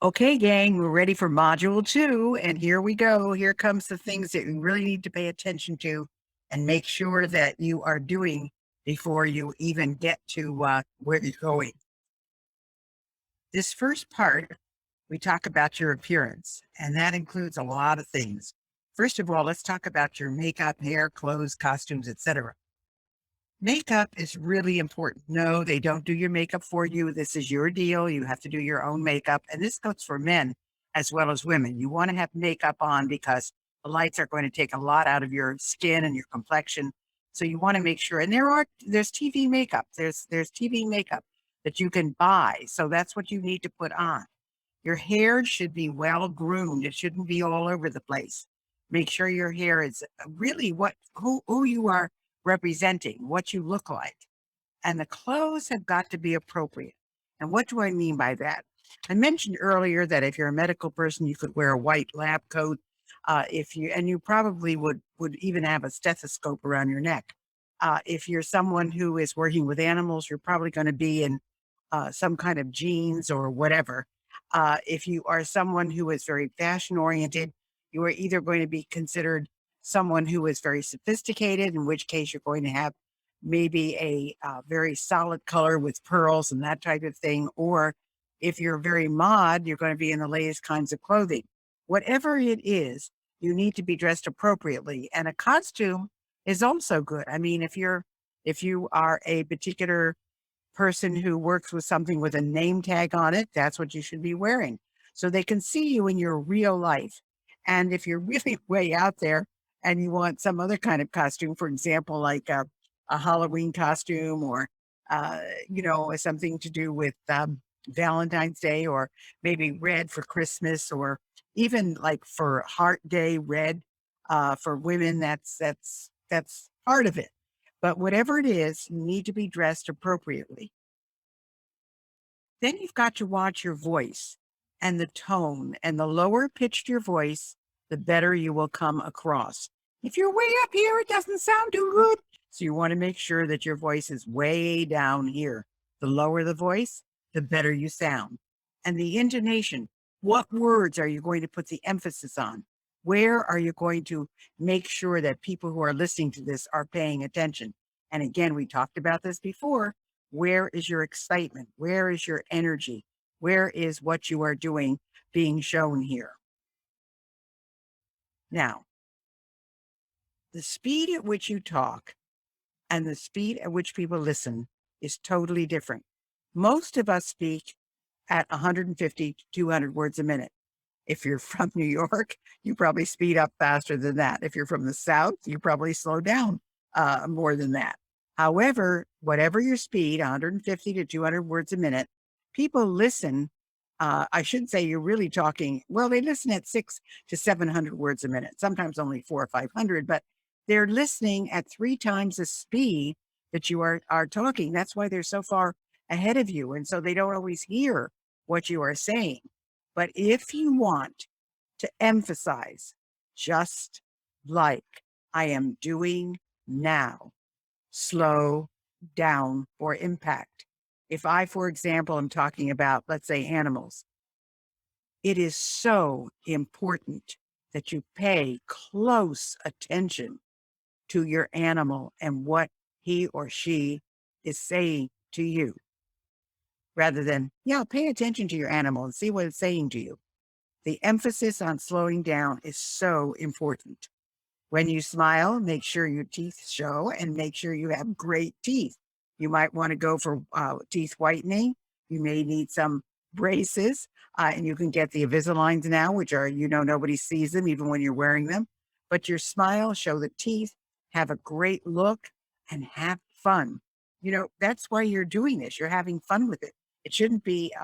Okay, gang, we're ready for module 2. And here we go. Here comes the things that you really need to pay attention to and make sure that you are doing before you even get to where you're going. This first part, we talk about your appearance, and that includes a lot of things. First of all, let's talk about your makeup, hair, clothes, costumes, etc. Makeup is really important. No, they don't do your makeup for you. This is your deal. You have to do your own makeup. And this goes for men as well as women. You want to have makeup on because the lights are going to take a lot out of your skin and your complexion. So you want to make sure. And there's TV makeup. There's TV makeup that you can buy. So that's what you need to put on. Your hair should be well groomed. It shouldn't be all over the place. Make sure your hair is really who you are representing, what you look like. And the clothes have got to be appropriate. And what do I mean by that? I mentioned earlier that if you're a medical person, you could wear a white lab coat. If you and you probably would even have a stethoscope around your neck. If you're someone who is working with animals, you're probably going to be in some kind of jeans or whatever. If you are someone who is very fashion oriented, you are either going to be considered someone who is very sophisticated, in which case you're going to have maybe a very solid color with pearls and that type of thing. Or if you're very mod, you're going to be in the latest kinds of clothing. Whatever it is, you need to be dressed appropriately. And a costume is also good. I mean, if you are a particular person who works with something with a name tag on it, that's what you should be wearing. So they can see you in your real life. And if you're really way out there and you want some other kind of costume, for example, like a Halloween costume or, something to do with Valentine's Day or maybe red for Christmas or even like for Heart Day, red for women, that's part of it. But whatever it is, you need to be dressed appropriately. Then you've got to watch your voice and the tone, and the lower pitched your voice, the better you will come across. If you're way up here, it doesn't sound too good. So you want to make sure that your voice is way down here. The lower the voice, the better you sound. And the intonation, what words are you going to put the emphasis on? Where are you going to make sure that people who are listening to this are paying attention? And again, we talked about this before. Where is your excitement? Where is your energy? Where is what you are doing being shown here? Now, the speed at which you talk and the speed at which people listen is totally different. Most of us speak at 150 to 200 words a minute. If you're from New York, you probably speed up faster than that. If you're from the South, you probably slow down more than that. However, whatever your speed, 150 to 200 words a minute, people listen. I should say you're really talking, well, they listen at 600 to 700 words a minute, sometimes only 400 or 500, but they're listening at 3 times the speed that you are talking. That's why they're so far ahead of you. And so they don't always hear what you are saying. But if you want to emphasize, just like I am doing now, slow down for impact. If I, for example, am talking about, let's say, animals, it is so important that you pay close attention to your animal and what he or she is saying to you rather than, yeah, pay attention to your animal and see what it's saying to you. The emphasis on slowing down is so important. When you smile, make sure your teeth show and make sure you have great teeth. You might want to go for teeth whitening. You may need some braces, and you can get the Invisaligns now, which are, nobody sees them even when you're wearing them. But your smile, show the teeth, have a great look, and have fun. That's why you're doing this. You're having fun with it. It shouldn't be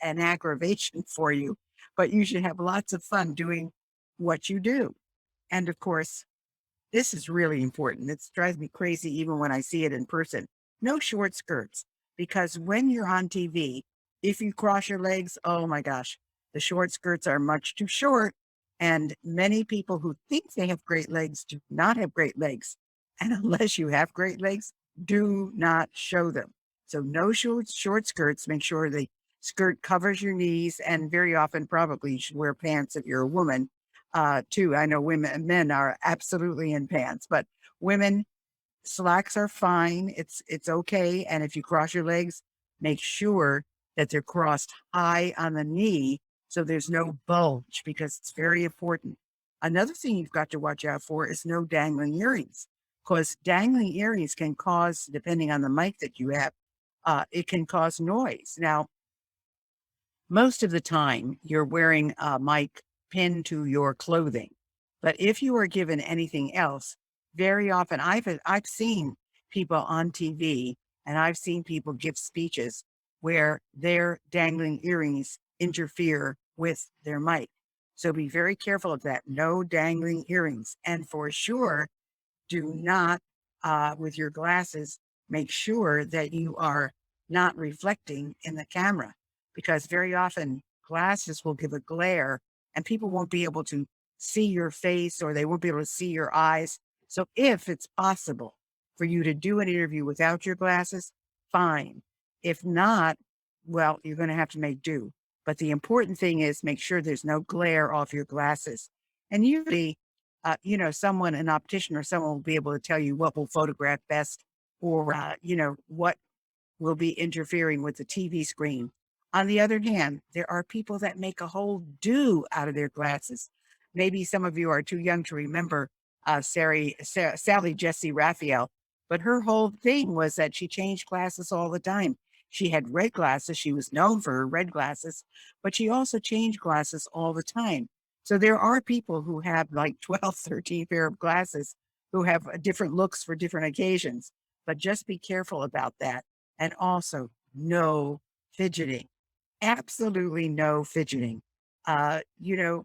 an aggravation for you, but you should have lots of fun doing what you do. And of course, this is really important. It drives me crazy even when I see it in person. No short skirts, because when you're on TV, if you cross your legs, oh my gosh, the short skirts are much too short. And many people who think they have great legs do not have great legs. And unless you have great legs, do not show them. So no short skirts. Make sure the skirt covers your knees, and very often probably you should wear pants if you're a woman, too. I know men are absolutely in pants, but women, slacks are fine. It's okay. And if you cross your legs, make sure that they're crossed high on the knee so there's no bulge because it's very important. Another thing you've got to watch out for is no dangling earrings, because dangling earrings can cause, depending on the mic that you have, it can cause noise. Now, most of the time you're wearing a mic pinned to your clothing. But if you are given anything else, very often I've seen people on TV and I've seen people give speeches where their dangling earrings interfere with their mic. So be very careful of that. No dangling earrings. And for sure, do not, with your glasses, make sure that you are not reflecting in the camera because very often glasses will give a glare and people won't be able to see your face or they won't be able to see your eyes. So if it's possible for you to do an interview without your glasses, fine. If not, well, you're going to have to make do. But the important thing is make sure there's no glare off your glasses. And usually someone, an optician or someone will be able to tell you what will photograph best or, what will be interfering with the TV screen. On the other hand, there are people that make a whole do out of their glasses. Maybe some of you are too young to remember Sally Jesse Raphael, but her whole thing was that she changed glasses all the time. She had red glasses. She was known for her red glasses, but she also changed glasses all the time. So there are people who have like 12, 13 pair of glasses who have different looks for different occasions, but just be careful about that. And also no fidgeting, absolutely no fidgeting. Uh, you know,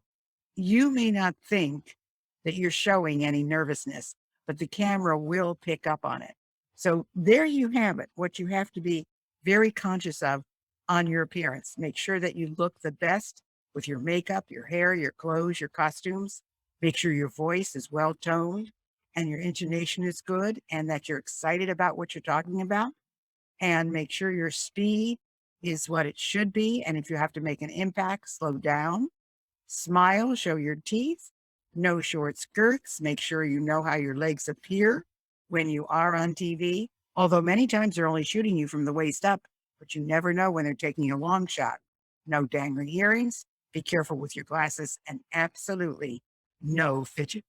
you may not think that you're showing any nervousness, but the camera will pick up on it. So there you have it. What you have to be very conscious of on your appearance. Make sure that you look the best with your makeup, your hair, your clothes, your costumes. Make sure your voice is well toned and your intonation is good and that you're excited about what you're talking about. And make sure your speed is what it should be. And if you have to make an impact, slow down. Smile, show your teeth, no short skirts. Make sure you know how your legs appear when you are on TV. Although many times they're only shooting you from the waist up, but you never know when they're taking a long shot. No dangling earrings. Be careful with your glasses and absolutely no fidget.